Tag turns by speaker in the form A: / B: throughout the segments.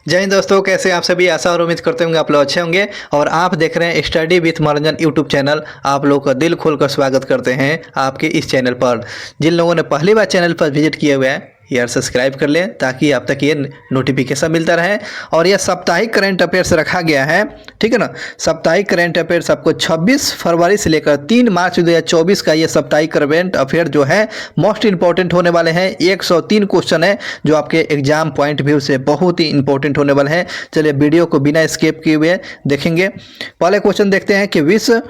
A: जय हिंद दोस्तों, कैसे आप सभी। आशा और उम्मीद करते होंगे आप लोग अच्छे होंगे। और आप देख रहे हैं स्टडी विथ मनोरंजन यूट्यूब चैनल। आप लोग का दिल खोलकर स्वागत करते हैं आपके इस चैनल पर। जिन लोगों ने पहली बार चैनल पर विजिट किए हुए हैं यार सब्सक्राइब कर लें ताकि आप तक ये नोटिफिकेशन मिलता रहे। और यह साप्ताहिक करंट अफेयर्स रखा गया है, ठीक है ना। साप्ताहिक करंट अफेयर्स आपको 26 फरवरी से लेकर 3 मार्च 2024 का ये साप्ताहिक करंट अफेयर जो है मोस्ट इंपॉर्टेंट होने वाले हैं। 103 क्वेश्चन है जो आपके एग्जाम पॉइंट व्यू से बहुत ही इंपॉर्टेंट होने वाले हैं। चलिए वीडियो को बिना स्किप किए हुए देखेंगे। पहले क्वेश्चन देखते हैं कि विश्व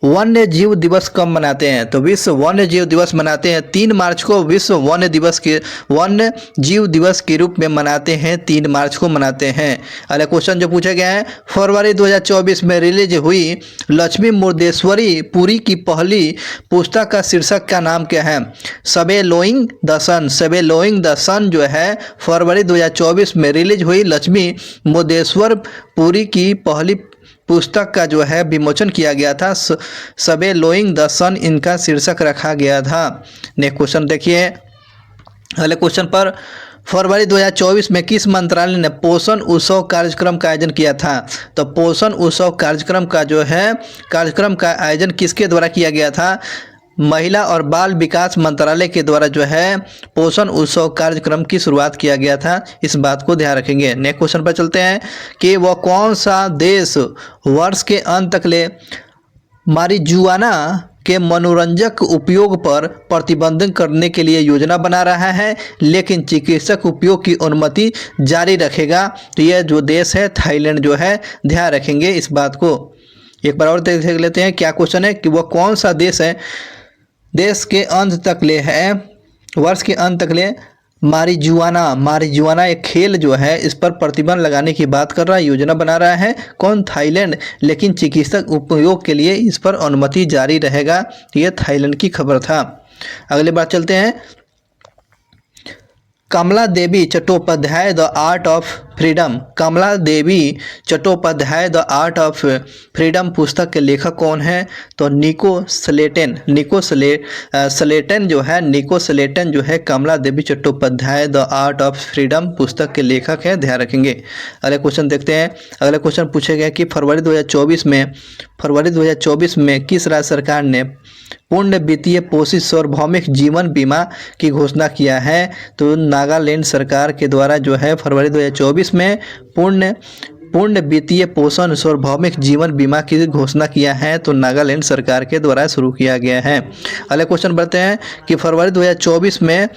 A: वन्य जीव दिवस कब मनाते हैं। तो विश्व वन्य जीव दिवस मनाते हैं 3 मार्च को। विश्व वन्य जीव दिवस के रूप में मनाते हैं 3 मार्च को मनाते हैं। अगला क्वेश्चन जो पूछा गया है, फरवरी 2024 में रिलीज हुई लक्ष्मी मुर्देश्वरी पुरी की पहली पुस्तक का शीर्षक का नाम क्या है। सवेलोइंग द सन। सवेलोइंग द सन जो है फरवरी 2024 में रिलीज हुई लक्ष्मी मुर्देश्वर पुरी की पहली पुस्तक का जो है विमोचन किया गया था। सवेलोइंग द सन इनका शीर्षक रखा गया था। नेक्स्ट क्वेश्चन देखिए। अगले क्वेश्चन पर, फरवरी 2024 में किस मंत्रालय ने पोषण उत्सव कार्यक्रम का आयोजन किया था। तो पोषण उत्सव कार्यक्रम का आयोजन किसके द्वारा किया गया था। महिला और बाल विकास मंत्रालय के द्वारा जो है पोषण उत्सव कार्यक्रम की शुरुआत किया गया था। इस बात को ध्यान रखेंगे। नेक्स्ट क्वेश्चन पर चलते हैं कि वह कौन सा देश वर्ष के अंत तक ले मारिजुआना के मनोरंजक उपयोग पर प्रतिबंध करने के लिए योजना बना रहा है लेकिन चिकित्सक उपयोग की अनुमति जारी रखेगा। तो यह जो देश है थाईलैंड जो है, ध्यान रखेंगे इस बात को। एक बार और देख लेते हैं क्या क्वेश्चन है कि वह कौन सा देश है देश के अंत तक ले है वर्ष के अंत तक ले मारिजुआना एक खेल जो है इस पर प्रतिबंध लगाने की बात कर रहा है, योजना बना रहा है कौन, थाईलैंड। लेकिन चिकित्सक उपयोग के लिए इस पर अनुमति जारी रहेगा। यह थाईलैंड की खबर था। अगली बात चलते हैं। Kamala Devi Chattopadhyay the art of freedom. Kamala Devi Chattopadhyay the art of freedom पुस्तक के लेखक कौन है। तो निको स्लेटन जो है Kamala Devi Chattopadhyay the art of freedom पुस्तक के लेखक है, ध्यान रखेंगे। अगले क्वेश्चन देखते हैं। अगले क्वेश्चन पूछे गए कि फरवरी 2024 में किस राज्य सरकार ने पूर्ण वित्तीय पोषित सार्वभौमिक जीवन बीमा की घोषणा किया है। तो नागालैंड सरकार के द्वारा जो है फरवरी 2024 में पूर्ण वित्तीय पोषण सार्वभौमिक जीवन बीमा की घोषणा किया है। तो नागालैंड सरकार के द्वारा शुरू किया गया है। अगले क्वेश्चन बढ़ते हैं कि फरवरी 2024 में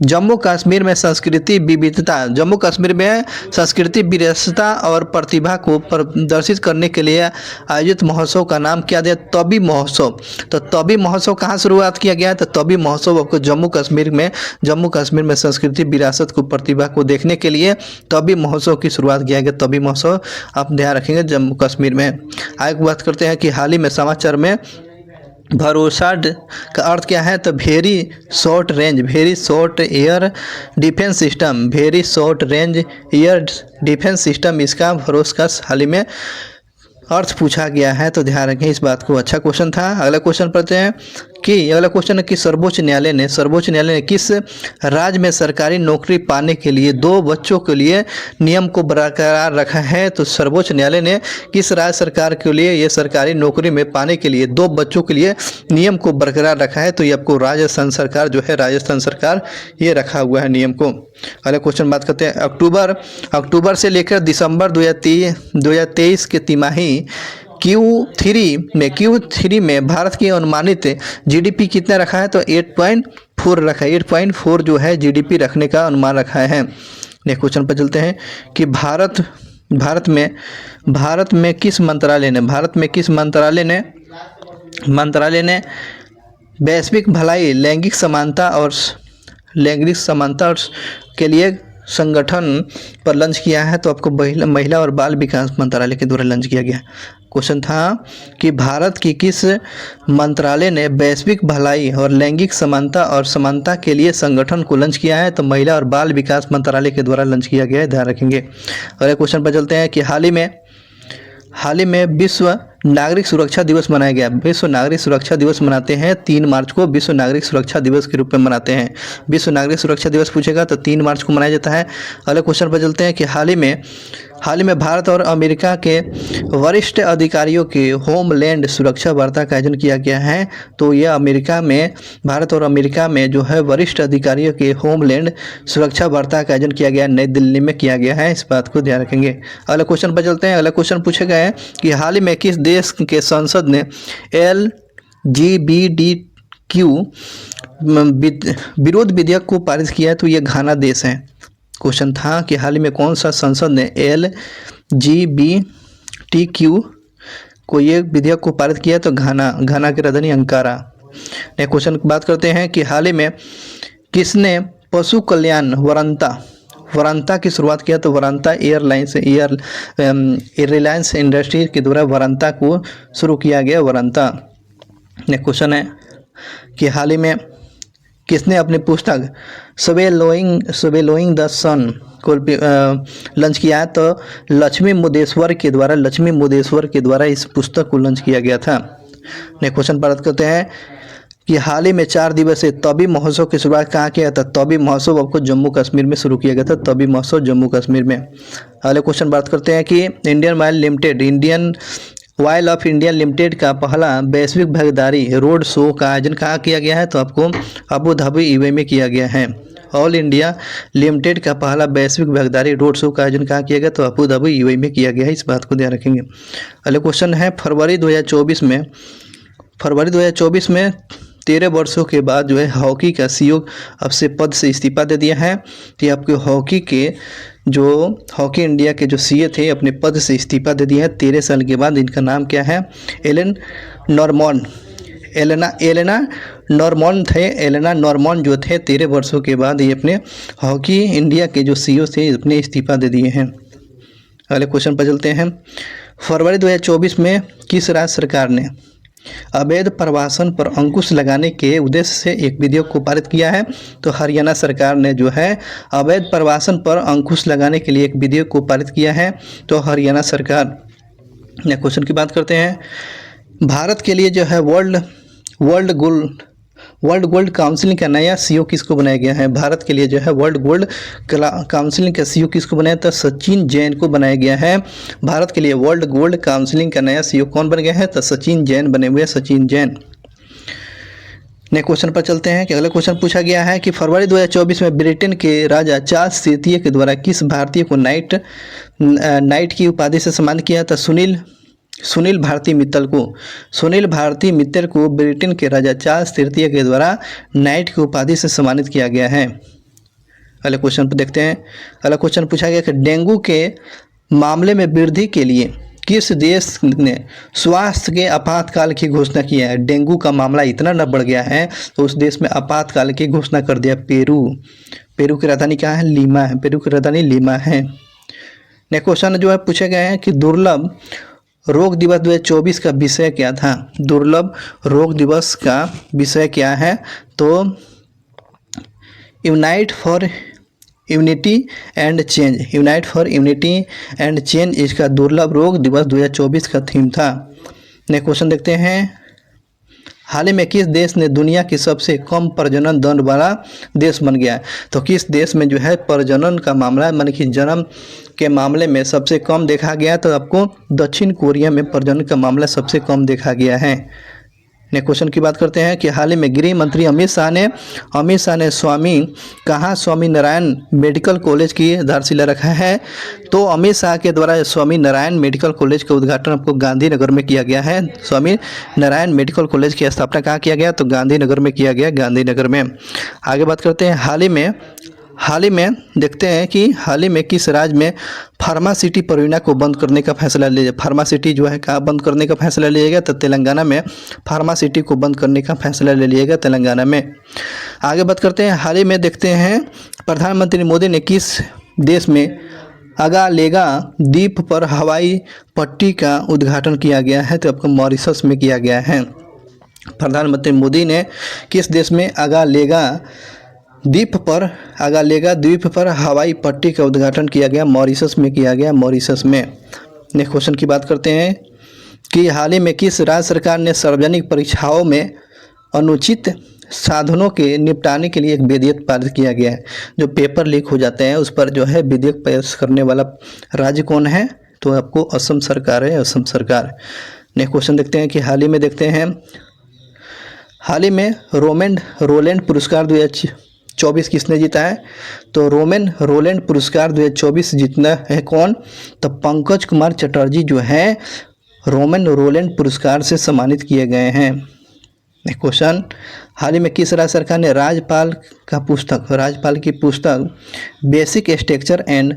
A: जम्मू कश्मीर में संस्कृति विरासत और प्रतिभा को प्रदर्शित करने के लिए आयोजित महोत्सव का नाम क्या दिया, तबी महोत्सव। तो तबी महोत्सव कहाँ शुरुआत किया गया है। तो तबी महोत्सव आपको जम्मू कश्मीर में संस्कृति विरासत को प्रतिभा को देखने के लिए तबी महोत्सव की शुरुआत किया गया। तबी महोत्सव आप ध्यान रखेंगे जम्मू कश्मीर में। आगे बात करते हैं कि हाल ही में समाचार में भरोसा का अर्थ क्या है। तो very short air defence system इसका भरोसा हाल ही में अर्थ पूछा गया है। तो ध्यान रखें इस बात को। अच्छा क्वेश्चन था। अगला क्वेश्चन पढ़ते हैं कि अगला क्वेश्चन है कि सर्वोच्च न्यायालय ने किस राज्य में सरकारी नौकरी पाने के लिए 2 बच्चों के लिए नियम को बरकरार रखा है। तो सर्वोच्च न्यायालय ने किस राज्य सरकार के लिए ये सरकारी नौकरी में पाने के लिए 2 बच्चों के लिए नियम को बरकरार रखा है। तो ये आपको राजस्थान सरकार ये रखा हुआ है नियम को। अगला क्वेश्चन बात करते हैं अक्टूबर से लेकर दिसंबर 2023 के तिमाही Q3 में भारत की अनुमानित जीडीपी कितना रखा है। तो 8.4 रखा है। 8.4 जो है जीडीपी रखने का अनुमान रखा है। नेक्स्ट क्वेश्चन पर चलते हैं कि भारत में किस मंत्रालय ने वैश्विक भलाई लैंगिक समानता के लिए संगठन पर लॉन्च किया है। तो आपको महिला और बाल विकास मंत्रालय के द्वारा लॉन्च किया गया। क्वेश्चन था कि भारत की किस मंत्रालय ने वैश्विक भलाई और लैंगिक समानता के लिए संगठन को लॉन्च किया है। तो महिला और बाल विकास मंत्रालय के द्वारा लॉन्च किया गया है, ध्यान रखेंगे। अगले क्वेश्चन पर चलते हैं कि हाल ही में विश्व नागरिक सुरक्षा दिवस मनाया गया? विश्व नागरिक सुरक्षा दिवस मनाते हैं 3 मार्च को, विश्व नागरिक सुरक्षा दिवस के रूप में मनाते हैं। विश्व नागरिक सुरक्षा दिवस पूछेगा तो 3 मार्च को मनाया जाता है। अगले क्वेश्चन पर चलते हैं कि हाल ही में भारत और अमेरिका के वरिष्ठ अधिकारियों के होमलैंड सुरक्षा वार्ता का आयोजन किया गया है। तो यह भारत और अमेरिका में जो है वरिष्ठ अधिकारियों के होमलैंड सुरक्षा वार्ता का आयोजन किया गया, नई दिल्ली में किया गया है। इस बात को ध्यान रखेंगे। अगले क्वेश्चन पर चलते हैं। अगला क्वेश्चन पूछे गए हैं कि हाल ही में किस देश के संसद ने LGBTQ विरोध विधेयक को पारित किया है? तो ये घाना देश है। क्वेश्चन था कि हाल ही में कौन सा संसद ने LGBTQ को ये विधेयक को पारित किया? तो घाना की राजधानी अंकारा। नेक्स्ट क्वेश्चन की बात करते हैं कि हाल ही में किसने पशु कल्याण वरंता की शुरुआत किया? तो वरंता रिलायंस इंडस्ट्री के द्वारा वरंता को शुरू किया गया, वरंता। नेक्स्ट क्वेश्चन है कि हाल ही में किसने अपनी पुस्तक स्वेलोइंग द सन को लॉन्च किया है? तो लक्ष्मी मुदेश्वर के द्वारा इस पुस्तक को लॉन्च किया गया था। नेक्स्ट क्वेश्चन बात करते हैं कि हाल ही में 4 दिवसीय तबी महोत्सव की शुरुआत कहाँ किया था? तबी महोत्सव आपको जम्मू कश्मीर में शुरू किया गया था, तबी महोत्सव जम्मू कश्मीर में। अगले क्वेश्चन बात करते हैं कि Indian oil of India limited का पहला वैश्विक भागीदारी रोड शो का आयोजन कहाँ किया गया है? तो आपको अबू धाबी यूएई में किया गया है। ऑल इंडिया लिमिटेड का पहला वैश्विक भागीदारी रोड शो का आयोजन कहाँ किया गया? तो अबू धाबी यूएई में किया गया है। इस बात को ध्यान रखेंगे। अगले क्वेश्चन है फरवरी 2024 में 13 वर्षों के बाद जो है हॉकी का सीईओ अब से पद से इस्तीफा दे दिया है। तो आपके हॉकी इंडिया के जो सीए थे अपने पद से इस्तीफा दे दिया है 13 साल के बाद। इनका नाम क्या है? एलेना नॉर्मन जो थे 13 वर्षों के बाद ये अपने हॉकी इंडिया के जो सीईओ थे अपने इस्तीफा दे दिए हैं। अगले क्वेश्चन पर चलते हैं। फरवरी 2024 में किस राज्य सरकार ने अवैध प्रवासन पर अंकुश लगाने के उद्देश्य से एक विधेयक को पारित किया है? तो हरियाणा सरकार ने जो है अवैध प्रवासन पर अंकुश लगाने के लिए एक विधेयक को पारित किया है, तो हरियाणा सरकार। नेक्स्ट क्वेश्चन की बात करते हैं। भारत के लिए जो है वर्ल्ड गोल्ड काउंसिल का नया सीईओ किसको बनाया गया है? भारत के लिए जो है वर्ल्ड गोल्ड काउंसिल का सीईओ किसको बनाया? तो सचिन जैन को बनाया गया है। भारत के लिए वर्ल्ड गोल्ड काउंसिल का नया सीईओ कौन बन गया है? तो सचिन जैन बने हुए, सचिन जैन। नेक्स्ट क्वेश्चन पर चलते हैं कि अगला क्वेश्चन पूछा गया है कि फरवरी 2024 में ब्रिटेन के राजा चार्ल्स तृतीय के द्वारा किस भारतीय को नाइट की उपाधि से सम्मानित किया था? सुनील भारती मित्तल को ब्रिटेन के राजा चार्ल्स तृतीय के द्वारा नाइट की उपाधि से सम्मानित किया गया है। अगले क्वेश्चन पर देखते हैं। अगला क्वेश्चन पूछा गया कि डेंगू के मामले में वृद्धि के लिए किस देश ने स्वास्थ्य के आपातकाल की घोषणा की है? डेंगू का मामला इतना न बढ़ गया है तो उस देश में आपातकाल की घोषणा कर दिया पेरू की राजधानी क्या है? लीमा है। पेरू की राजधानी लीमा है। नेक्स्ट क्वेश्चन जो है पूछे गए हैं कि दुर्लभ रोग दिवस 2024 का विषय क्या था? दुर्लभ रोग दिवस का विषय क्या है? तो unite for unity and change इसका दुर्लभ रोग दिवस 2024 का थीम था। नेक्स्ट क्वेश्चन देखते हैं। हाल ही में किस देश ने दुनिया की सबसे कम प्रजनन दर वाला देश बन गया है? तो किस देश में जो है प्रजनन का मामला माने कि जन्म के मामले में सबसे कम देखा गया? तो आपको दक्षिण कोरिया में प्रजनन का मामला सबसे कम देखा गया है। नेक्स्ट क्वेश्चन की बात करते हैं कि हाल ही में गृह मंत्री अमित शाह ने स्वामी नारायण मेडिकल कॉलेज की आधारशिला रखा है? तो अमित शाह के द्वारा स्वामी नारायण मेडिकल कॉलेज का उद्घाटन आपको गांधीनगर में किया गया है। स्वामी नारायण मेडिकल कॉलेज की स्थापना कहाँ किया गया? तो गांधीनगर में किया गया, गांधीनगर में। आगे बात करते हैं। हाल ही में देखते हैं कि हाल ही में किस राज्य में फार्मासिटी परियोजना को बंद करने का फैसला लिया? फार्मासिटी जो है कहाँ बंद करने का फैसला लिया गया? तो तेलंगाना में फार्मासिटी को बंद करने का फैसला ले लिया गया, तेलंगाना में। आगे बात करते हैं। हाल ही में देखते हैं प्रधानमंत्री मोदी ने किस देश में अगालेगा द्वीप पर हवाई पट्टी का उद्घाटन किया गया है? तो आपको मॉरिशस में किया गया है। प्रधानमंत्री मोदी ने किस देश में अगालेगा द्वीप पर हवाई पट्टी का उद्घाटन किया गया? मॉरिशस में किया गया, मॉरिशस में। नेक्स्ट क्वेश्चन की बात करते हैं कि हाल ही में किस राज्य सरकार ने सार्वजनिक परीक्षाओं में अनुचित साधनों के निपटाने के लिए एक विधेयक पारित किया गया है। जो पेपर लीक हो जाते हैं उस पर जो है विधेयक पेश करने वाला राज्य कौन है? तो आपको असम सरकार है, असम सरकार। नेक्स्ट क्वेश्चन देखते हैं कि हाल ही में देखते हैं, हाल ही में रोलैंड पुरस्कार 2024 किसने जीता है? तो रोलैंड पुरस्कार 2024 जीतना है कौन? तो पंकज कुमार चटर्जी जो है रोलैंड पुरस्कार से सम्मानित किए गए हैं। नेक्स्ट क्वेश्चन, हाल ही में किस राज्य सरकार ने राज्यपाल की पुस्तक बेसिक स्ट्रक्चर एंड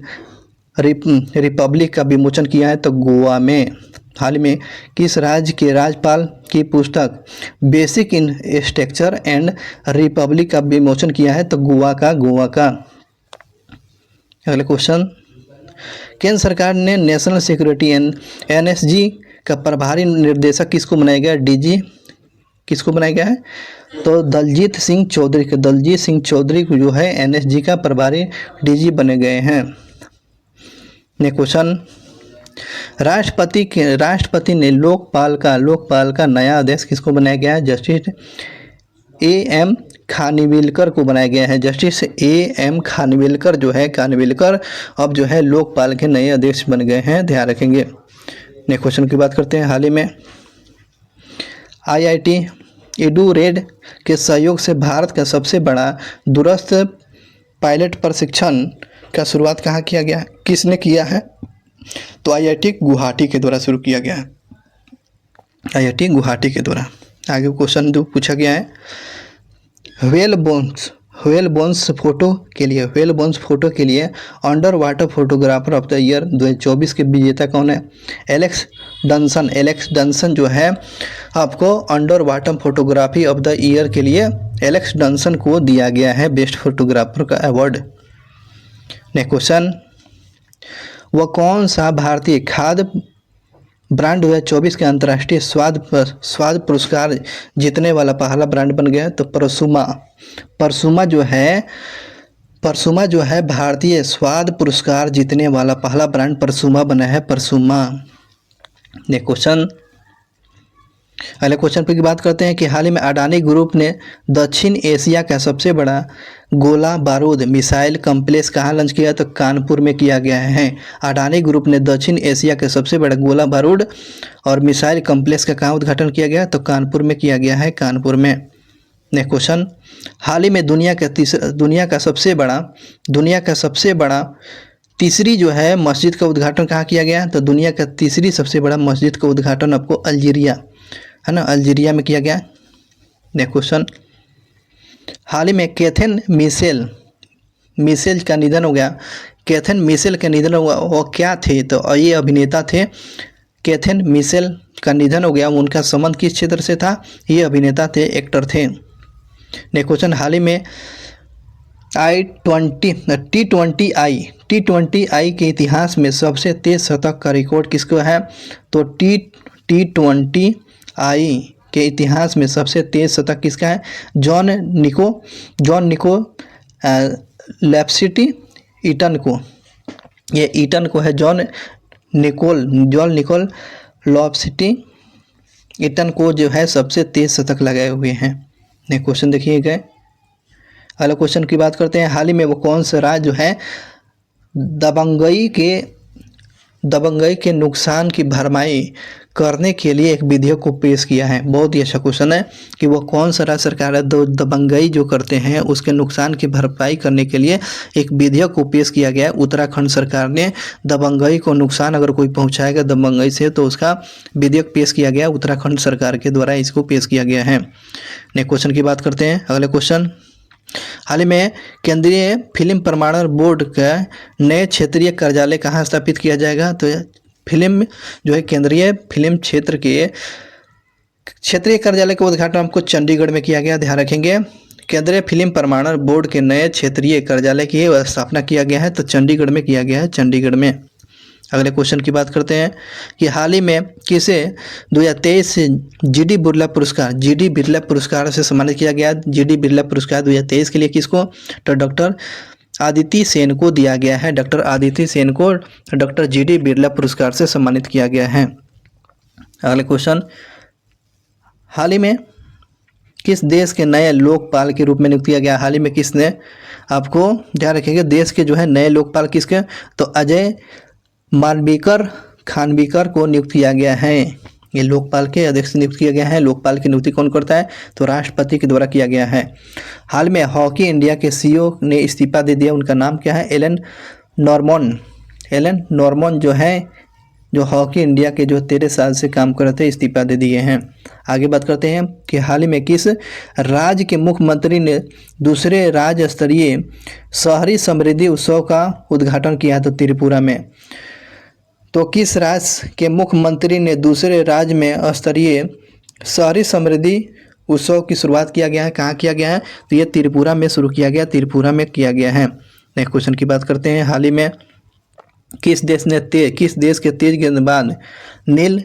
A: रिपब्लिक का विमोचन किया है? तो गोवा में। हाल ही में किस राज्य के राज्यपाल की पुस्तक basic in structure and Republic का विमोचन किया है? तो गोवा का। अगले क्वेश्चन, केंद्र सरकार ने नेशनल सिक्योरिटी NSG का प्रभारी निर्देशक किसको बनाया गया? DG किसको बनाया गया है? तो दलजीत सिंह चौधरी को जो है NSG का प्रभारी DG बने गए हैं। नेक्स्ट क्वेश्चन, राष्ट्रपति ने लोकपाल का नया अध्यक्ष किसको बनाया गया है? जस्टिस AM खानविलकर को बनाया गया है। जस्टिस AM खानविलकर जो है अब जो है लोकपाल के नए अध्यक्ष बन गए हैं, ध्यान रखेंगे। नेक्स्ट क्वेश्चन की बात करते हैं, हाल ही में IIT एडुरेड के सहयोग से भारत का सबसे बड़ा दूरस्थ पायलट प्रशिक्षण का शुरुआत कहाँ किया गया है? किसने किया है? तो IIT गुवाहाटी के द्वारा शुरू किया गया है, IIT गुवाहाटी के द्वारा। आगे क्वेश्चन जो पूछा गया है, व्हेल बोन्स फोटो के लिए under water photographer of the year 2024 के विजेता कौन है? एलेक्स डंसन जो है आपको under water photography of the year के लिए एलेक्स डंसन को दिया गया है बेस्ट फोटोग्राफर का अवार्ड। नेक्स्ट क्वेश्चन, वह कौन सा भारतीय खाद्य ब्रांड 2024 के अंतर्राष्ट्रीय स्वाद पुरस्कार जीतने वाला पहला ब्रांड बन गया है? तो परसुमा जो है भारतीय स्वाद पुरस्कार जीतने वाला पहला ब्रांड परसुमा बना है, परसुमा। नेक्स्ट क्वेश्चन, अगले क्वेश्चन पर की बात करते हैं कि हाल ही में अडानी ग्रुप ने दक्षिण एशिया का सबसे बड़ा गोला बारूद मिसाइल कॉम्प्लेक्स कहाँ लॉन्च किया? तो कानपुर में किया गया है। अडानी ग्रुप ने दक्षिण एशिया के सबसे बड़ा गोला बारूद और मिसाइल कॉम्प्लेक्स का कहाँ उद्घाटन किया गया? तो कानपुर में किया गया है, कानपुर में। नेक्स्ट क्वेश्चन, हाल ही में दुनिया का सबसे बड़ा तीसरी जो है मस्जिद का उद्घाटन कहाँ किया गया? तो दुनिया का तीसरी सबसे बड़ा मस्जिद का उद्घाटन आपको अल्जीरिया है ना, अल्जीरिया में किया गया। नेक्स्ट क्वेश्चन, हाल ही में कैथरीन मिशेल का निधन हो गया। कैथरीन मिशेल का निधन हुआ, वो क्या थे? तो ये अभिनेता थे। कैथरीन मिशेल का निधन हो गया, उनका संबंध किस क्षेत्र से था? ये अभिनेता थे, एक्टर थे। नेक्स्ट क्वेश्चन, हाल ही में T20I के इतिहास में सबसे तेज शतक का रिकॉर्ड किसको है? तो T20I के इतिहास में सबसे तेज शतक किसका है? जॉन निको लैप्सिटी ईटन को, ये ईटन को है, जॉन निकोल लॉप्सिटी ईटन को जो है सबसे तेज शतक लगाए हुए हैं। नेक्स्ट क्वेश्चन देखिए गए, अगले क्वेश्चन की बात करते हैं, हाल ही में वो कौन सा राज्य जो है दबंगई के नुकसान की भरपाई करने के लिए एक विधेयक को पेश किया है? बहुत ही अच्छा क्वेश्चन है कि वो कौन सा राज्य सरकार है दबंगई जो करते हैं उसके नुकसान की भरपाई करने के लिए एक विधेयक को पेश किया गया है। उत्तराखंड सरकार ने दबंगई को नुकसान अगर कोई पहुंचाएगा दबंगई से तो उसका विधेयक पेश किया गया, उत्तराखंड सरकार के द्वारा इसको पेश किया गया है। नेक्स्ट क्वेश्चन की बात करते हैं, अगले क्वेश्चन, हाल ही में केंद्रीय फिल्म प्रमाणन बोर्ड का नए क्षेत्रीय कार्यालय कहाँ स्थापित किया जाएगा? तो फिल्म जो है केंद्रीय फिल्म क्षेत्र के क्षेत्रीय कार्यालय का उद्घाटन आपको चंडीगढ़ में किया गया, ध्यान रखेंगे। केंद्रीय फिल्म प्रमाणन बोर्ड के नए क्षेत्रीय कार्यालय की स्थापना किया गया है, तो चंडीगढ़ में किया गया है, चंडीगढ़ में। अगले क्वेश्चन की बात करते हैं कि हाल ही में किसे 2023 GD बिरला पुरस्कार से सम्मानित किया गया? GD बिरला पुरस्कार 2023 के लिए किसको? तो डॉक्टर आदिति सेन को दिया गया है। डॉक्टर आदिति सेन को डॉक्टर GD बिरला पुरस्कार से सम्मानित किया गया है। अगले क्वेश्चन, हाल ही में किस देश के नए लोकपाल के रूप में नियुक्त किया गया? हाल ही में किसने, आपको ध्यान रखेंगे देश के जो है नए लोकपाल किसके, तो अजय मालवीकर खानविकर को नियुक्त किया गया है। ये लोकपाल के अध्यक्ष नियुक्त किया गया है। लोकपाल की नियुक्ति कौन करता है, तो राष्ट्रपति के द्वारा किया गया है। हाल में हॉकी इंडिया के सीईओ ने इस्तीफा दे दिया, उनका नाम क्या है, एलन नॉर्मन। एलन नॉर्मन जो है, जो हॉकी इंडिया के जो 13 साल से काम कर रहे थे, इस्तीफा दे दिए हैं। आगे बात करते हैं कि हाल ही में किस राज्य के मुख्यमंत्री ने दूसरे राज्य स्तरीय शहरी समृद्धि उत्सव का उद्घाटन किया, तो त्रिपुरा में। तो किस राज्य के मुख्यमंत्री ने दूसरे राज्य में स्तरीय शहरी समृद्धि उत्सव की शुरुआत किया गया है, कहाँ किया गया है, तो ये त्रिपुरा में शुरू किया गया, त्रिपुरा में किया गया है। नेक्स्ट क्वेश्चन की बात करते हैं, हाल ही में किस देश के तेज गेंदबाज नील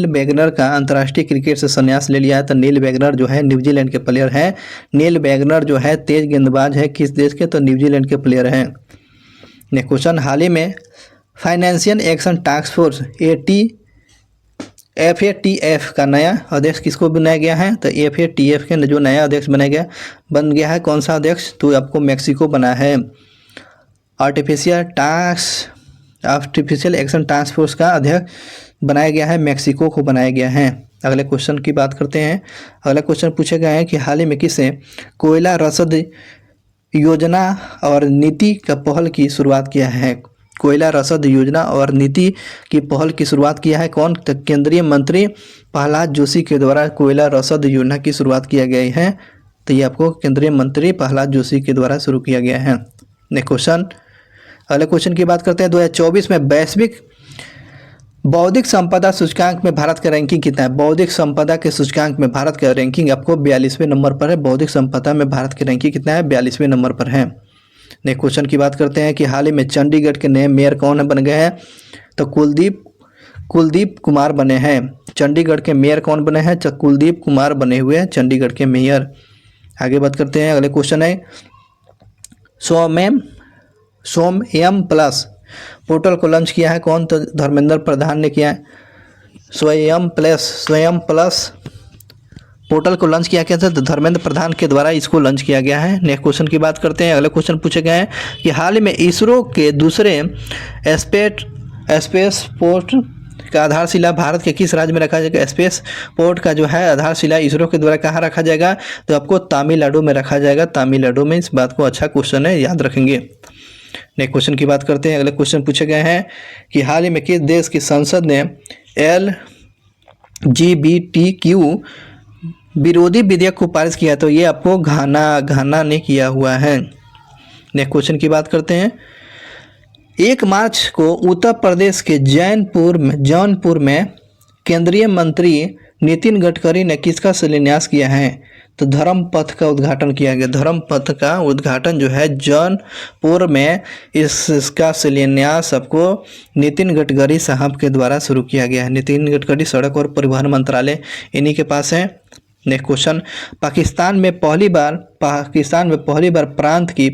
A: वैगनर का अंतर्राष्ट्रीय क्रिकेट से संन्यास ले लिया है? तो नील वैगनर जो है न्यूजीलैंड के प्लेयर हैं। नील वैगनर जो है तेज गेंदबाज है, किस देश के, तो न्यूजीलैंड के प्लेयर हैं। नेक्स्ट क्वेश्चन, हाल ही में financial action task force FATF का नया अध्यक्ष किसको बनाया गया है? तो FATF के जो नया अध्यक्ष बन गया है, कौन सा अध्यक्ष, तो आपको मैक्सिको बना है। आर्टिफिशियल एक्शन टास्क फोर्स का अध्यक्ष बनाया गया है, मैक्सिको को बनाया गया है। अगले क्वेश्चन की बात करते हैं। अगला क्वेश्चन पूछा गया है कि हाल ही में किसे कोयला रसद योजना और नीति का पहल की शुरुआत किया है? कोयला रसद योजना और नीति की पहल की शुरुआत किया है कौन? तो केंद्रीय मंत्री प्रहलाद जोशी के द्वारा कोयला रसद योजना की शुरुआत किया गया है। तो ये आपको केंद्रीय मंत्री प्रहलाद जोशी के द्वारा शुरू किया गया है। नेक्स्ट क्वेश्चन, अगले क्वेश्चन की बात करते हैं। 2024 में वैश्विक बौद्धिक संपदा सूचकांक में भारत का रैंकिंग कितना है? बौद्धिक संपदा के सूचकांक में भारत का रैंकिंग आपको 42वें नंबर पर है। बौद्धिक संपदा में भारत की रैंकिंग कितना है? 42वें नंबर पर है। नेक्स्ट क्वेश्चन की बात करते हैं कि हाल ही में चंडीगढ़ के नए मेयर कौन बन गए हैं? तो कुलदीप कुमार बने हैं। चंडीगढ़ के मेयर कौन बने हैं? कुलदीप कुमार बने हुए हैं चंडीगढ़ के मेयर। आगे बात करते हैं, अगले क्वेश्चन है SWAYAM प्लस पोर्टल को लॉन्च किया है कौन? तो धर्मेंद्र प्रधान ने किया है। SWAYAM प्लस पोर्टल को लॉन्च किया गया था, तो धर्मेंद्र प्रधान के द्वारा इसको लॉन्च किया गया है। नेक्स्ट क्वेश्चन की बात करते हैं। अगले क्वेश्चन पूछे गए हैं कि हाल ही में इसरो के दूसरे स्पेस पोर्ट का आधारशिला भारत के किस राज्य में रखा जाएगा? स्पेस पोर्ट का जो है आधारशिला इसरो के द्वारा कहाँ रखा जाएगा? तो आपको तमिलनाडु में रखा जाएगा। तमिलनाडु में। इस बात को अच्छा क्वेश्चन है, याद रखेंगे। नेक्स्ट क्वेश्चन की बात करते हैं। अगले क्वेश्चन पूछे गए हैं कि हाल ही में किस देश की संसद ने LGBTQ विरोधी विधेयक को पारित किया? तो ये आपको घाना ने किया हुआ है। नेक्स्ट क्वेश्चन की बात करते हैं। 1 मार्च को उत्तर प्रदेश के जौनपुर में केंद्रीय मंत्री नितिन गडकरी ने किसका शिलान्यास किया है? तो धर्म पथ का उद्घाटन किया गया। धर्म पथ का उद्घाटन जो है जौनपुर में, इसका शिलान्यास आपको नितिन गडकरी साहब के द्वारा शुरू किया गया है। नितिन गडकरी सड़क और परिवहन मंत्रालय इन्हीं के पास है। नेक्स्ट क्वेश्चन, पाकिस्तान में पहली बार प्रांत की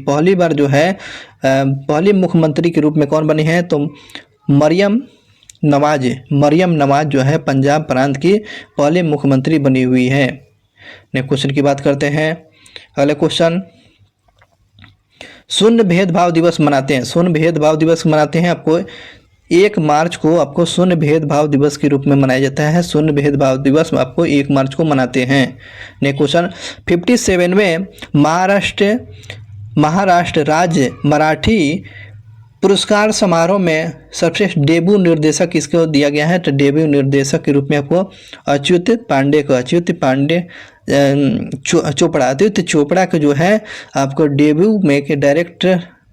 A: पहली मुख्यमंत्री के रूप में कौन बनी है? तो मरियम नवाज जो है पंजाब प्रांत की पहली मुख्यमंत्री बनी हुई है। नेक्स्ट क्वेश्चन की बात करते हैं। अगले क्वेश्चन, शून्य भेदभाव दिवस मनाते हैं आपको 1 मार्च को आपको शून्य भेदभाव दिवस के रूप में मनाया जाता है। शून्य भेदभाव दिवस आपको 1 मार्च को मनाते हैं। नेक्स्ट क्वेश्चन, 57वें महाराष्ट्र राज्य मराठी पुरस्कार समारोह में सर्वश्रेष्ठ डेब्यू निर्देशक किसको दिया गया है? तो डेब्यू निर्देशक के रूप में आपको अच्युत चोपड़ा को जो है आपको डेब्यू में के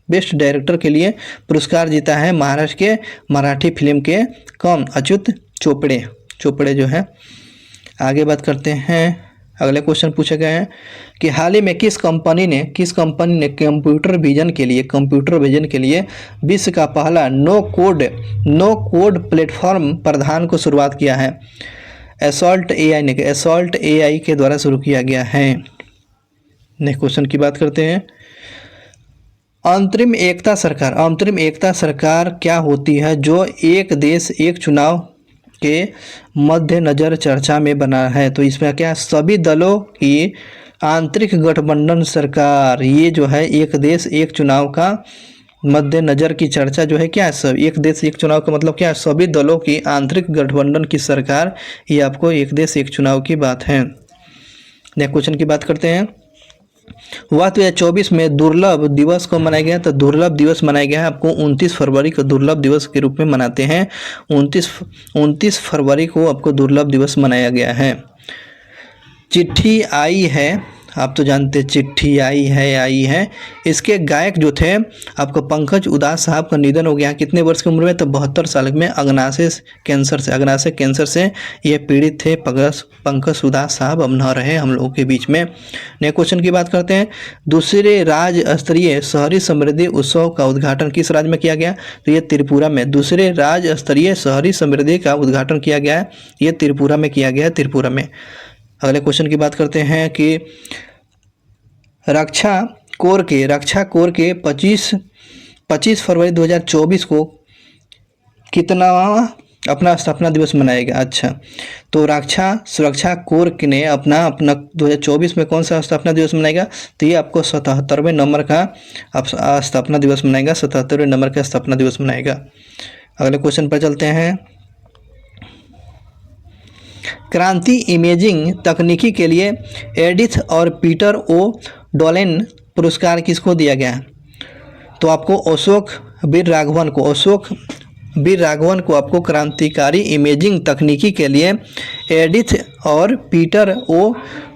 A: बेस्ट डायरेक्टर के लिए पुरस्कार जीता है महाराष्ट्र के मराठी फिल्म के कौन? अच्युत चोपड़े जो है। आगे बात करते हैं। अगले क्वेश्चन पूछे गए हैं कि हाल ही में किस कंपनी ने कंप्यूटर विजन के लिए विश्व का पहला नो कोड प्लेटफॉर्म प्रदान को शुरुआत किया है? एसॉल्ट AI के द्वारा शुरू किया गया है। नेक्स्ट क्वेश्चन की बात करते हैं। अंतरिम एकता सरकार क्या होती है जो एक देश एक चुनाव के मद्देनजर चर्चा में बना है। तो इसमें क्या, सभी दलों की आंतरिक गठबंधन सरकार, ये जो है एक देश एक चुनाव का मद्देनजर की चर्चा जो है क्या है, सब एक देश एक चुनाव का मतलब क्या है, सभी दलों की आंतरिक गठबंधन की सरकार, ये आपको एक देश एक चुनाव की बात है। नेक्स्ट क्वेश्चन की बात करते हैं। वर्ष 2024 में दुर्लभ दिवस को मनाया गया। तो दुर्लभ दिवस मनाया गया है आपको 29 फरवरी को दुर्लभ दिवस के रूप में मनाते हैं। 29 फरवरी को आपको दुर्लभ दिवस मनाया गया है। चिट्ठी आई है, आप तो जानते हैं चिट्ठी आई है। इसके गायक जो थे आपको पंकज उधास साहब का निधन हो गया। कितने वर्ष की उम्र में, तो 72 साल में अग्नाशय कैंसर से ये पीड़ित थे। पंकज उधास साहब अब न रहे हम लोगों के बीच में। नेक्स्ट क्वेश्चन की बात करते हैं। दूसरे राज्य स्तरीय शहरी समृद्धि उत्सव का उद्घाटन किस राज्य में किया गया, तो ये त्रिपुरा में। दूसरे राज्य स्तरीय शहरी समृद्धि का उद्घाटन किया गया है, ये त्रिपुरा में किया गया है, त्रिपुरा में। अगले क्वेश्चन की बात करते हैं कि रक्षा कोर के 25 फरवरी 2024 को कितना अपना स्थापना दिवस मनाया गया। अच्छा, तो सुरक्षा कोर ने अपना 2024 में कौन सा स्थापना दिवस मनाएगा, तो ये आपको 77वें नंबर का स्थापना दिवस मनाएगा, 77वें नंबर का स्थापना दिवस मनाएगा। अगले क्वेश्चन पर चलते हैं। क्रांति इमेजिंग तकनीकी के लिए एडिथ और पीटर ओ डॉलेन पुरस्कार किसको दिया गया है, तो आपको अशोक वीर राघवन को आपको क्रांतिकारी इमेजिंग तकनीकी के लिए एडिथ और पीटर ओ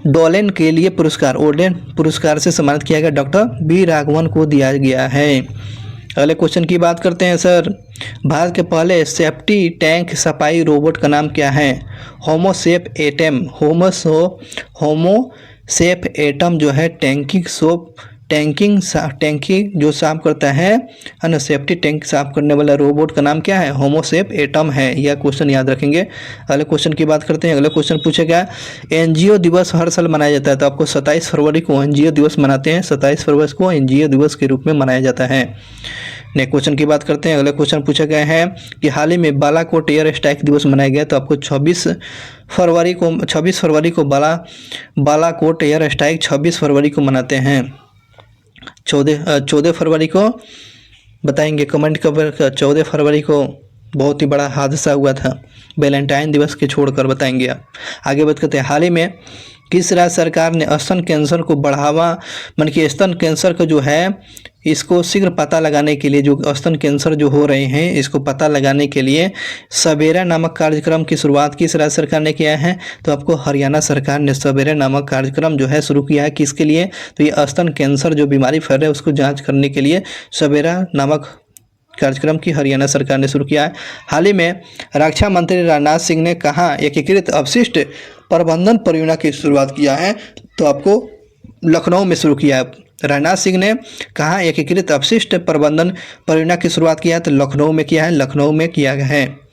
A: डॉलेन के लिए पुरस्कार से सम्मानित किया गया। डॉक्टर वी राघवन को दिया गया है। अगले क्वेश्चन की बात करते हैं सर। भारत के पहले सेफ्टी टैंक सफाई रोबोट का नाम क्या है, होमोसेफ एटम जो है टैंकी जो साफ करता है ना, सेफ्टी टैंक साफ करने वाला रोबोट का नाम क्या है, होमोसेफ एटम है। यह क्वेश्चन याद रखेंगे। अगले क्वेश्चन की बात करते हैं। अगले क्वेश्चन पूछेगा एनजीओ दिवस हर साल मनाया जाता है, तो आपको 27 फरवरी को एनजीओ दिवस मनाते हैं, 27 फरवरी को एनजीओ दिवस के रूप में मनाया जाता है। नेक्स्ट क्वेश्चन की बात करते हैं। अगले क्वेश्चन पूछा गया है कि हाल ही में बालाकोट एयर स्ट्राइक दिवस मनाया गया, तो आपको 26 फरवरी को बालाकोट एयर स्ट्राइक 26 फरवरी को मनाते हैं। 14 फरवरी को बताएंगे कमेंट कर। 14 फरवरी को बहुत ही बड़ा हादसा हुआ था, वैलेंटाइन दिवस के छोड़कर बताएंगे आप। आगे बात करते हैं। हाल ही में किस राज्य सरकार ने स्तन कैंसर को बढ़ावा, मन कि स्तन कैंसर का जो है इसको शीघ्र पता लगाने के लिए, जो स्तन कैंसर जो हो रहे हैं इसको पता लगाने के लिए सवेरा नामक कार्यक्रम की शुरुआत किस राज्य सरकार ने किया है, तो आपको हरियाणा सरकार ने सवेरा नामक कार्यक्रम जो है शुरू किया है। किसके लिए, तो ये स्तन कैंसर जो बीमारी फैल रहा है उसको जांच करने के लिए सवेरा नामक कार्यक्रम की हरियाणा सरकार ने शुरू किया है। हाल ही में रक्षा मंत्री राजनाथ सिंह ने कहाँ एकीकृत अपशिष्ट प्रबंधन परियोजना की शुरुआत किया है, तो आपको लखनऊ में शुरू किया है। राजनाथ सिंह ने कहाँ एकीकृत अपशिष्ट प्रबंधन परियोजना की शुरुआत किया है, तो लखनऊ में किया है, लखनऊ में किया गया है।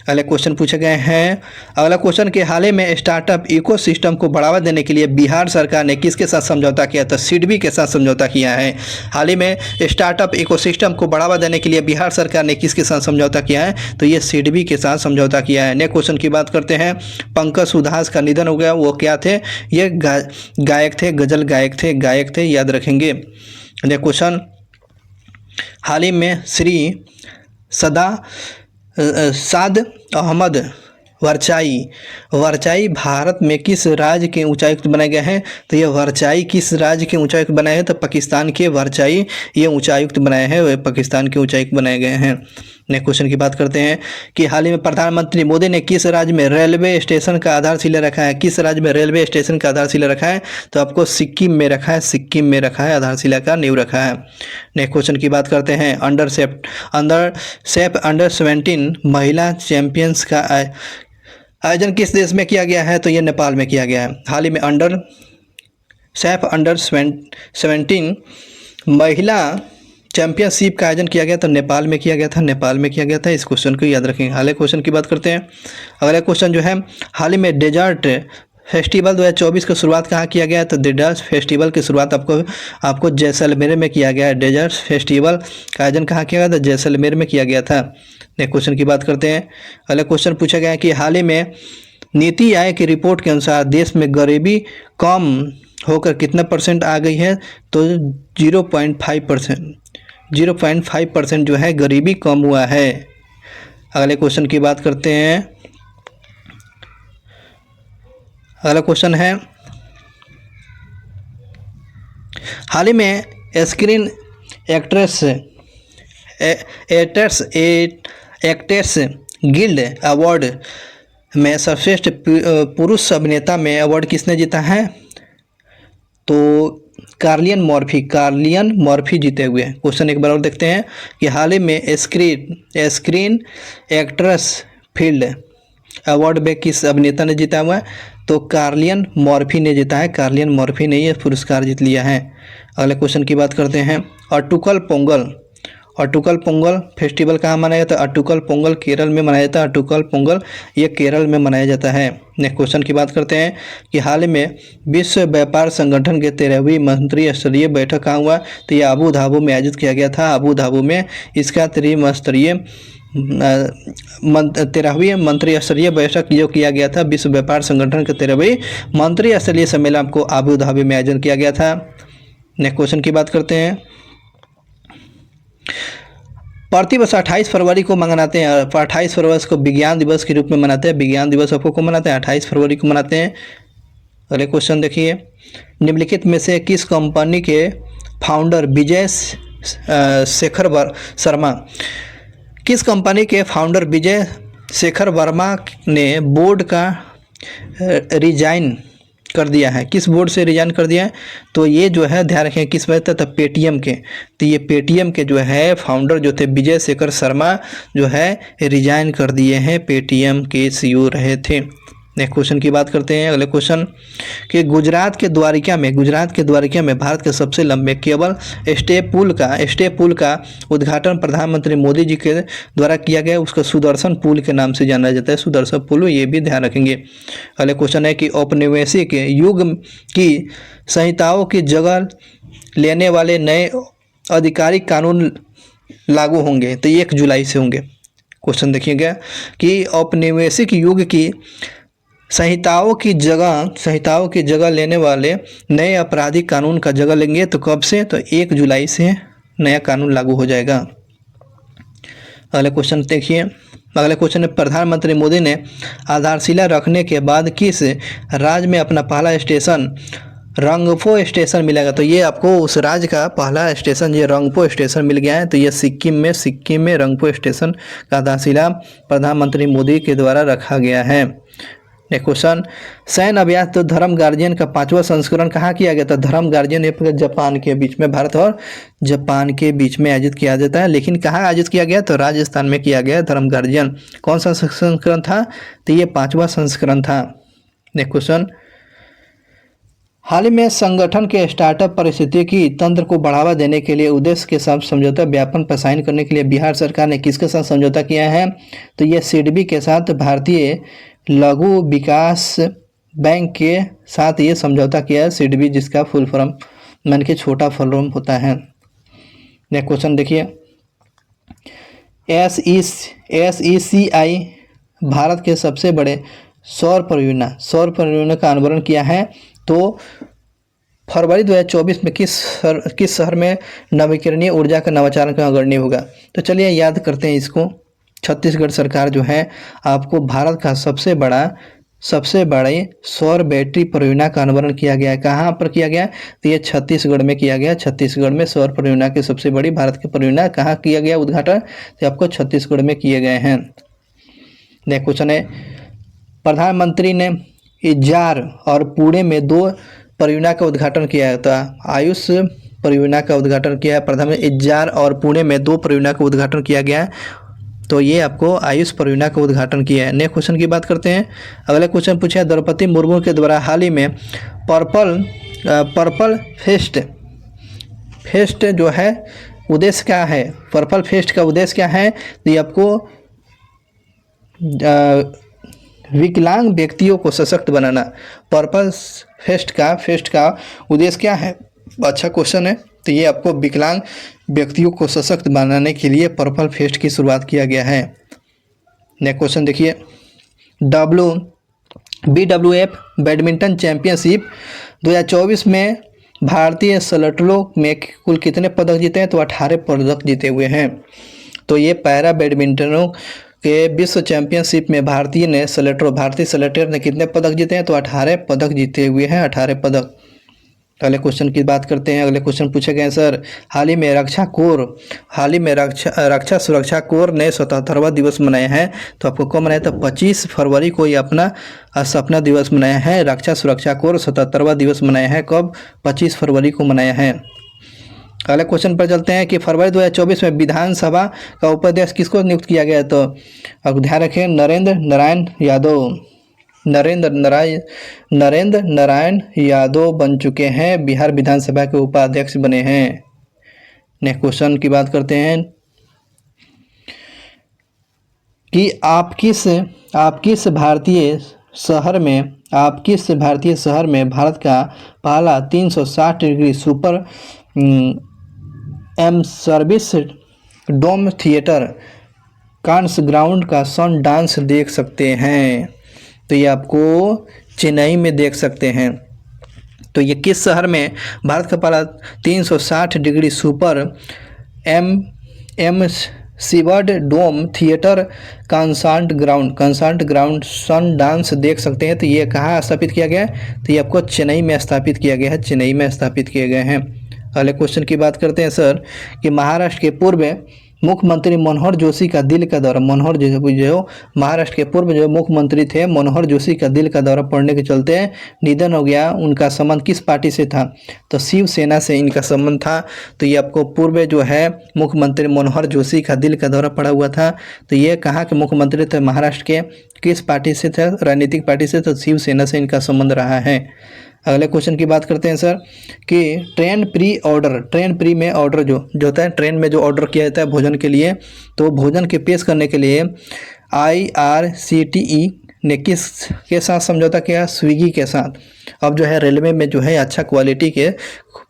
A: अगले क्वेश्चन पूछे गए हैं। अगला क्वेश्चन के हाल ही में स्टार्टअप इकोसिस्टम को बढ़ावा देने के लिए बिहार सरकार ने किसके साथ समझौता किया, तो सिडबी के साथ समझौता किया है। हाल ही में स्टार्टअप इकोसिस्टम को बढ़ावा देने के लिए बिहार सरकार ने किसके साथ समझौता किया है, तो ये सिडबी के साथ समझौता किया है। नेक्स्ट क्वेश्चन की बात करते हैं। पंकज उधास का निधन हो गया, वो क्या थे, ये गायक थे, गजल गायक थे, याद रखेंगे। Next question. हाल ही में श्री साद अहमद वरचाई भारत में किस राज्य के उच्चायुक्त बनाए गए हैं, तो ये वरचाई किस राज्य के उच्चायुक्त बनाए हैं, तो पाकिस्तान के वरचाई ये उच्चायुक्त बनाए हैं, वे पाकिस्तान के उच्चायुक्त बनाए गए हैं। नेक्स्ट क्वेश्चन की बात करते हैं कि हाल ही में प्रधानमंत्री मोदी ने किस राज्य में रेलवे स्टेशन का आधारशिला रखा है, किस राज्य में रेलवे स्टेशन का आधारशिला रखा है, तो आपको सिक्किम में रखा है, आधारशिला का नींव रखा है। नेक्स्ट क्वेश्चन की बात करते हैं। अंडर 17 महिला चैंपियंस का आयोजन किस देश में किया गया है, तो ये नेपाल में किया गया है। हाल ही में अंडर 17 महिला चैंपियनशिप का आयोजन किया गया, तो नेपाल में किया गया था। इस क्वेश्चन को याद रखेंगे। अगले क्वेश्चन की बात करते हैं। अगला क्वेश्चन जो है, हाल ही में डेजर्ट फेस्टिवल 2024 की शुरुआत कहाँ किया गया है, तो डेजर्ट फेस्टिवल की शुरुआत आपको जैसलमेर में किया गया है। डेजर्ट फेस्टिवल का आयोजन कहाँ किया गया था, जैसलमेर में किया गया था। नेक्स्ट क्वेश्चन की बात करते हैं। अगला क्वेश्चन पूछा गया है कि हाल ही में नीति आयोग की रिपोर्ट के अनुसार देश में गरीबी कम होकर कितना परसेंट आ गई है? तो 0.5%, 0.5% जो है गरीबी कम हुआ है। अगले क्वेश्चन की बात करते हैं। अगला क्वेश्चन है, हाल ही में screen actress actors guild award में सर्वश्रेष्ठ पुरुष अभिनेता में अवार्ड किसने जीता है? तो कार्लियन मॉर्फी जीते हुए हैं। क्वेश्चन एक बार और देखते हैं कि हाल ही में स्क्रीन एक्ट्रेस फील्ड अवार्ड में किस अभिनेता ने जीता हुआ है? तो कार्लियन मॉर्फी ने जीता है। कार्लियन मॉर्फी ने ये पुरस्कार जीत लिया है। अगले क्वेश्चन की बात करते हैं। अट्टुकल पोंगल फेस्टिवल कहाँ मनाया जाता है? अट्टुकल पोंगल केरल में मनाया जाता है। अट्टुकल पोंगल ये केरल में मनाया जाता है। नेक्स्ट क्वेश्चन की बात करते हैं कि हाल ही में विश्व व्यापार संगठन के 13वीं मंत्री स्तरीय बैठक कहाँ हुआ? तो ये अबू धाबी में आयोजित किया गया था। अबू धाबी में इसका 13वीं मंत्री स्तरीय बैठक जो किया गया था, विश्व व्यापार संगठन के 13वीं मंत्री स्तरीय सम्मेलन को अबू धाबी में आयोजन किया गया था। नेक्स्ट क्वेश्चन की बात करते हैं। प्रतिवर्ष 28 फरवरी को मनाते हैं। 28 फरवरी को विज्ञान दिवस के रूप में मनाते हैं। विज्ञान दिवस आपको को मनाते हैं? 28 फरवरी को मनाते हैं। अगले क्वेश्चन देखिए, निम्नलिखित में से किस कंपनी के फाउंडर विजय शेखर वर्मा ने बोर्ड का रिजाइन कर दिया है? किस बोर्ड से रिजाइन कर दिया है? तो ये जो है ध्यान रखें किस वजह से? पेटीएम के। तो ये पेटीएम के जो है फाउंडर जो थे विजय शेखर शर्मा जो है रिजाइन कर दिए हैं। पेटीएम के सीईओ रहे थे। नेक्स्ट क्वेश्चन की बात करते हैं। अगले क्वेश्चन कि गुजरात के द्वारिका में भारत के सबसे लंबे केबल स्टे पुल का उद्घाटन प्रधानमंत्री मोदी जी के द्वारा किया गया। उसका सुदर्शन पुल के नाम से जाना जाता है। सुदर्शन पुल, ये भी ध्यान रखेंगे। अगले क्वेश्चन है कि औपनिवेशिक युग की संहिताओं की जगह लेने वाले नए आधिकारिक कानून लागू होंगे? तो 1 जुलाई से होंगे। क्वेश्चन देखिएगा कि औपनिवेशिक युग की संहिताओं की जगह लेने वाले नए आपराधिक कानून का जगह लेंगे। तो कब से? तो 1 जुलाई से नया कानून लागू हो जाएगा। अगले क्वेश्चन देखिए। अगले क्वेश्चन में प्रधानमंत्री मोदी ने आधारशिला रखने के बाद किस राज्य में अपना पहला स्टेशन रंगपो स्टेशन मिलेगा? तो ये आपको उस राज्य का पहला स्टेशन ये रंगपो स्टेशन मिल गया है। तो ये सिक्किम में रंगपो स्टेशन का आधारशिला प्रधानमंत्री मोदी के द्वारा रखा गया है। नेक्स्ट क्वेश्चन, सैन्य अभ्यास तो धर्म गार्जियन का 5वां संस्करण कहाँ किया गया था? धर्म गार्जियन जापान के बीच में, भारत और जापान के बीच में आयोजित किया जाता है। लेकिन कहाँ आयोजित किया गया? तो राजस्थान में किया गया धर्म गार्जियन। कौन सा संस्करण था? तो ये 5वां संस्करण था। नेक्स्ट क्वेश्चन, हाल ही में संगठन के स्टार्टअप पारिस्थितिकी तंत्र को बढ़ावा देने के लिए उद्देश्य के साथ समझौता ज्ञापन पर साइन करने के लिए बिहार सरकार ने किसके साथ समझौता किया है? तो ये सिडबी के साथ, भारतीय लघु विकास बैंक के साथ ये समझौता किया है। सिडबी जिसका फुल फॉर्म मन के छोटा फॉर्म होता है। नेक्स्ट क्वेश्चन देखिए, SECI भारत के सबसे बड़े सौर परियोजना का अनावरण किया है। तो फरवरी 2024 में किस शहर में नवीकरणीय ऊर्जा का नवाचार का अग्रणी होगा? तो चलिए याद करते हैं इसको। छत्तीसगढ़ सरकार जो है आपको भारत का सबसे बड़े सौर बैटरी परियोजना का अनावरण किया गया है। कहाँ पर किया गया? तो ये छत्तीसगढ़ में किया गया। छत्तीसगढ़ में सौर परियोजना की सबसे बड़ी भारत की परियोजना कहाँ किया गया उद्घाटन? तो आपको छत्तीसगढ़ में किए गए हैं। नेक्स्ट क्वेश्चन है, प्रधानमंत्री ने इज्जार और पुणे में 2 परियोजना का उद्घाटन किया था। आयुष परियोजना का उद्घाटन किया है। प्रधानमंत्री इज्जार और पुणे में 2 परियोजना का उद्घाटन किया गया है। तो ये आपको आयुष परियोजना का उद्घाटन किया है। नेक्स्ट क्वेश्चन की बात करते हैं। अगला क्वेश्चन पूछा है, द्रौपदी मुर्मू के द्वारा हाल ही में पर्पल फेस्ट जो है उद्देश्य क्या है? पर्पल फेस्ट का उद्देश्य क्या है? तो ये आपको विकलांग व्यक्तियों को सशक्त बनाना। पर्पल फेस्ट का उद्देश्य क्या है? अच्छा क्वेश्चन है। तो ये आपको विकलांग व्यक्तियों को सशक्त बनाने के लिए पर्पल फेस्ट की शुरुआत किया गया है। नेक्स्ट क्वेश्चन देखिए, BWF बैडमिंटन चैंपियनशिप 2024 में भारतीय शटलरों में कुल कितने पदक जीते हैं? तो 18 पदक जीते हुए हैं। तो ये पैरा बैडमिंटनों के विश्व चैंपियनशिप में भारतीय सेलेक्टर ने कितने पदक जीते हैं? तो 18 पदक जीते हुए हैं, 18 पदक। अगले क्वेश्चन की बात करते हैं। अगले क्वेश्चन पूछे गए सर, हाल ही में रक्षा सुरक्षा कोर ने 77वां दिवस मनाया है। तो आपको कब मनाया था? 25 फरवरी को ये अपना स्थापना दिवस मनाया है। रक्षा सुरक्षा कोर 77वां दिवस मनाया है। कब? 25 फरवरी को मनाया है। अगले क्वेश्चन पर चलते हैं कि फरवरी 2024 में विधानसभा का उपाध्यक्ष किसको नियुक्त किया गया? तो अब ध्यान रखें, नरेंद्र नारायण यादव बन चुके हैं, बिहार विधानसभा के उपाध्यक्ष बने हैं। नेक्स्ट क्वेश्चन की बात करते हैं कि आप किस भारतीय शहर में भारत का पहला 360 डिग्री सुपर एम सर्विस डोम थिएटर कांस ग्राउंड का सन डांस देख सकते हैं? तो ये आपको चेन्नई में देख सकते हैं। तो ये किस शहर में भारत का पहला 360 डिग्री सुपर एम सीवर्ड डोम थिएटर कंसर्ट ग्राउंड सन डांस देख सकते हैं? तो ये कहाँ स्थापित किया गया है? तो ये आपको चेन्नई में स्थापित किया गया है, चेन्नई में स्थापित किए गए हैं। अगले क्वेश्चन की बात करते हैं सर कि महाराष्ट्र के पूर्व मुख्यमंत्री मनोहर जोशी का दिल का दौरा, महाराष्ट्र के पूर्व जो मुख्यमंत्री थे मनोहर जोशी का दिल का दौरा पड़ने के चलते निधन हो गया। उनका संबंध किस पार्टी से था? तो शिवसेना से इनका संबंध था। तो ये आपको पूर्व जो है मुख्यमंत्री मनोहर जोशी का दिल का दौरा पड़ा हुआ था। तो ये कहाँ के मुख्यमंत्री थे? महाराष्ट्र के। किस पार्टी से थे? राजनीतिक पार्टी से। तो शिवसेना से इनका संबंध रहा है। अगले क्वेश्चन की बात करते हैं सर कि ट्रेन प्री में ऑर्डर जो होता है, ट्रेन में जो ऑर्डर किया जाता है भोजन के लिए, तो भोजन के पेश करने के लिए IRCTE ने किस के साथ समझौता किया? स्विगी के साथ। अब जो है रेलवे में जो है अच्छा क्वालिटी के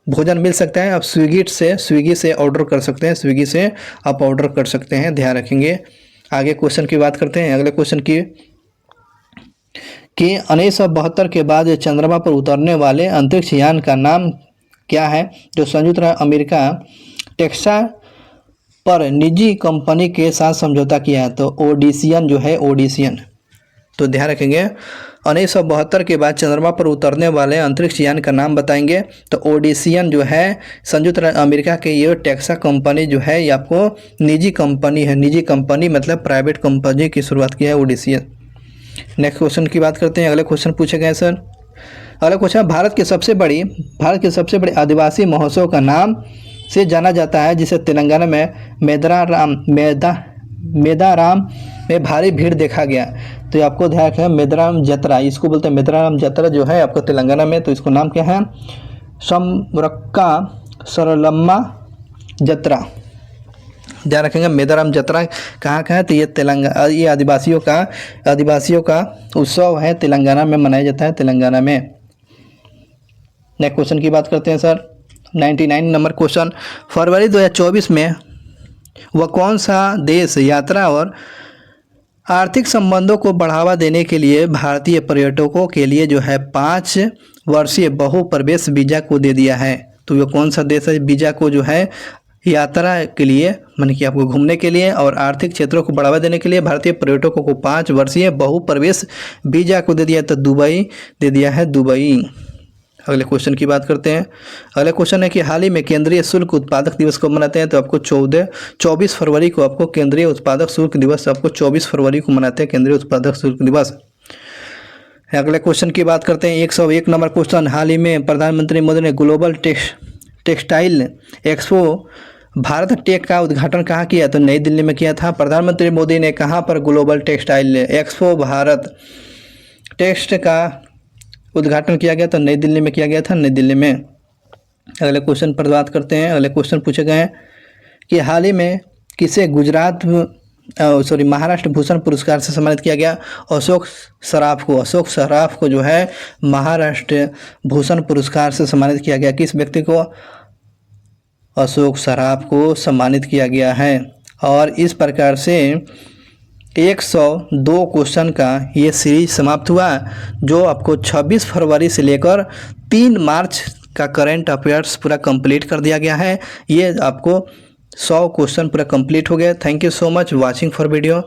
A: भोजन मिल सकता है। अब स्विगी से ऑर्डर कर सकते हैं, स्विगी से आप ऑर्डर कर सकते हैं, ध्यान रखेंगे। आगे क्वेश्चन की बात करते हैं। अगले क्वेश्चन की कि 1972 के बाद चंद्रमा पर उतरने वाले अंतरिक्ष यान का नाम क्या है? जो संयुक्त अमेरिका टेक्सा पर निजी कंपनी के साथ समझौता किया है। तो ओडिसियन जो है, ओडिसियन। तो ध्यान रखेंगे, 1972 के बाद चंद्रमा पर उतरने वाले अंतरिक्ष यान का नाम बताएंगे। तो ओडिसियन जो है संयुक्त अमेरिका के ये टेक्सा कंपनी जो है ये आपको निजी कंपनी है। निजी कंपनी मतलब प्राइवेट कंपनी की शुरुआत की है ओडिसियन। नेक्स्ट क्वेश्चन की बात करते हैं। अगले क्वेश्चन पूछे गए सर, अगला क्वेश्चन, भारत के सबसे बड़े आदिवासी महोत्सव का नाम से जाना जाता है जिसे तेलंगाना में मेदाराम में भारी भीड़ देखा गया। तो आपको ध्यान रखें, मेदाराम जतरा, इसको बोलते हैं मेदाराम जतरा जो है आपको तेलंगाना में। तो इसको नाम क्या है? समरक्का सरलम्मा जतरा। ध्यान रखेंगे, मेदाराम जतरा कहाँ का है? तो ये तेलंगाना, ये आदिवासियों का उत्सव है, तेलंगाना में मनाया जाता है, तेलंगाना में। नेक्स्ट क्वेश्चन की बात करते हैं सर, 99 नंबर क्वेश्चन, फरवरी 2024 में वह कौन सा देश यात्रा और आर्थिक संबंधों को बढ़ावा देने के लिए भारतीय पर्यटकों के लिए जो है 5 वर्षीय बहुप्रवेश वीज़ा को दे दिया है? तो वह कौन सा देश है? वीज़ा को जो है यात्रा के लिए, मान कि आपको घूमने के लिए और आर्थिक क्षेत्रों को बढ़ावा देने के लिए भारतीय पर्यटकों को 5 वर्षीय बहुप्रवेश वीज़ा को दे दिया। तो दुबई दे दिया है, दुबई। अगले क्वेश्चन की बात करते हैं। अगले क्वेश्चन है कि हाल ही में केंद्रीय शुल्क उत्पादक दिवस को मनाते हैं? तो आपको 24 फरवरी को आपको केंद्रीय उत्पादक शुल्क दिवस, आपको 24 फरवरी को मनाते हैं केंद्रीय उत्पादक शुल्क दिवस। अगले क्वेश्चन की बात करते हैं। 101 नंबर क्वेश्चन, हाल ही में प्रधानमंत्री मोदी ने global textile expo Bharat tech का उद्घाटन कहाँ किया? तो नई दिल्ली में किया था। प्रधानमंत्री मोदी ने कहाँ पर global textile expo Bharat text का उद्घाटन किया गया? तो नई दिल्ली में किया गया था, नई दिल्ली में। अगले क्वेश्चन पर बात करते हैं। अगले क्वेश्चन पूछे गए हैं कि हाल ही में किसे महाराष्ट्र भूषण पुरस्कार से सम्मानित किया गया? अशोक सराफ को जो है महाराष्ट्र भूषण पुरस्कार से सम्मानित किया गया। किस व्यक्ति को? अशोक सराफ को सम्मानित किया गया है। और इस प्रकार से 102 क्वेश्चन का ये सीरीज समाप्त हुआ, जो आपको 26 फरवरी से लेकर 3 मार्च का करंट अफेयर्स पूरा कंप्लीट कर दिया गया है। ये आपको 100 क्वेश्चन पूरा कंप्लीट हो गया। Thank you so much watching for video.